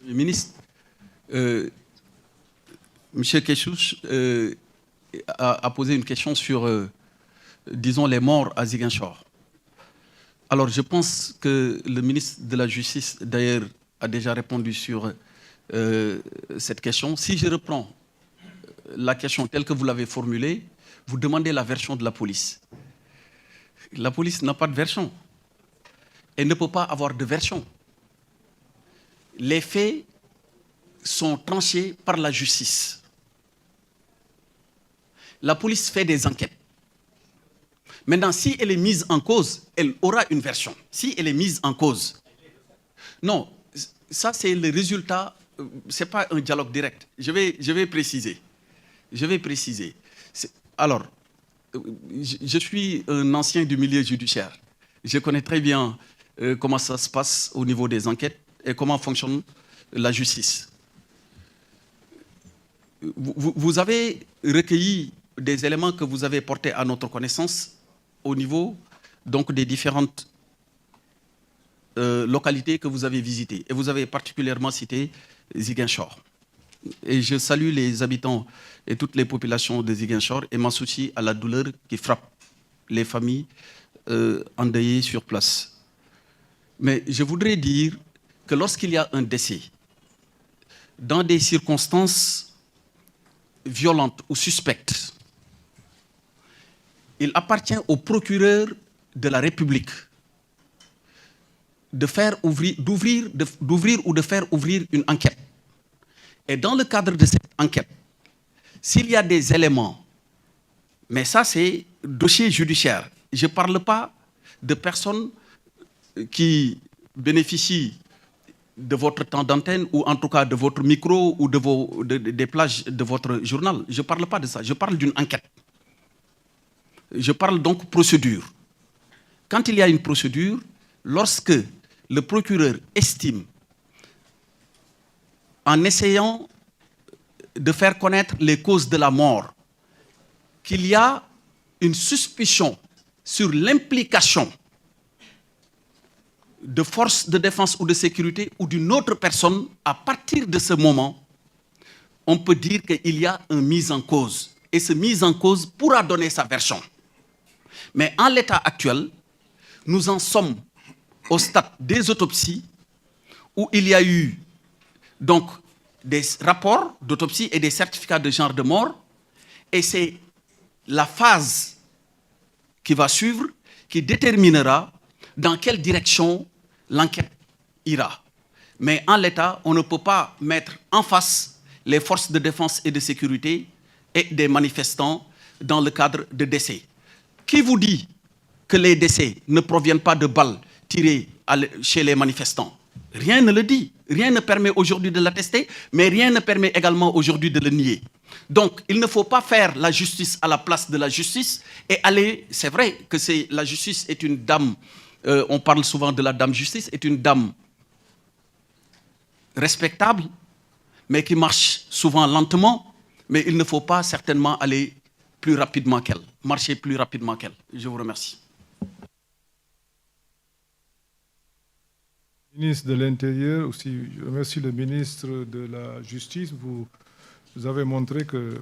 Le ministre, M. Kechouch a posé une question sur, disons, les morts à Ziguinchor. Alors, je pense que le ministre de la Justice, d'ailleurs, a déjà répondu sur cette question. Si je reprends la question telle que vous l'avez formulée, vous demandez la version de la police. La police n'a pas de version. Elle ne peut pas avoir de version. Les faits sont tranchés par la justice. La police fait des enquêtes. Maintenant, si elle est mise en cause, elle aura une version. Si elle est mise en cause. Non, ça c'est le résultat, ce n'est pas un dialogue direct. Je vais préciser. Je vais préciser. Alors, je suis un ancien du milieu judiciaire. Je connais très bien comment ça se passe au niveau des enquêtes et comment fonctionne la justice. Vous avez recueilli des éléments que vous avez portés à notre connaissance au niveau donc, des différentes localités que vous avez visitées. Et vous avez particulièrement cité Ziguinchor. Et je salue les habitants et toutes les populations de Ziguinchor et m'associe à la douleur qui frappe les familles endeuillées sur place. Mais je voudrais dire que lorsqu'il y a un décès, dans des circonstances violentes ou suspectes, il appartient au procureur de la République d'ouvrir ou de faire ouvrir une enquête. Et dans le cadre de cette enquête, s'il y a des éléments, mais ça c'est dossier judiciaire, je ne parle pas de personnes qui bénéficient de votre temps d'antenne ou en tout cas de votre micro ou des plages de votre journal. Je ne parle pas de ça, je parle d'une enquête. Je parle donc procédure. Quand il y a une procédure, lorsque le procureur estime, en essayant de faire connaître les causes de la mort, qu'il y a une suspicion sur l'implication de forces de défense ou de sécurité ou d'une autre personne, à partir de ce moment, on peut dire qu'il y a une mise en cause. Et cette mise en cause pourra donner sa version. Mais en l'état actuel, nous en sommes au stade des autopsies où il y a eu donc des rapports d'autopsie et des certificats de genre de mort. Et c'est la phase qui va suivre qui déterminera dans quelle direction l'enquête ira. Mais en l'état, on ne peut pas mettre en face les forces de défense et de sécurité et des manifestants dans le cadre de décès. Qui vous dit que les décès ne proviennent pas de balles tirées chez les manifestants? Rien ne le dit. Rien ne permet aujourd'hui de l'attester, mais rien ne permet également aujourd'hui de le nier. Donc, il ne faut pas faire la justice à la place de la justice et aller... C'est vrai que la justice est une dame, on parle souvent de la dame justice, est une dame respectable, mais qui marche souvent lentement, mais il ne faut pas certainement aller plus rapidement qu'elle, marcher plus rapidement qu'elle. Je vous remercie. Ministre de l'Intérieur, aussi, je remercie le ministre de la Justice. Vous avez montré que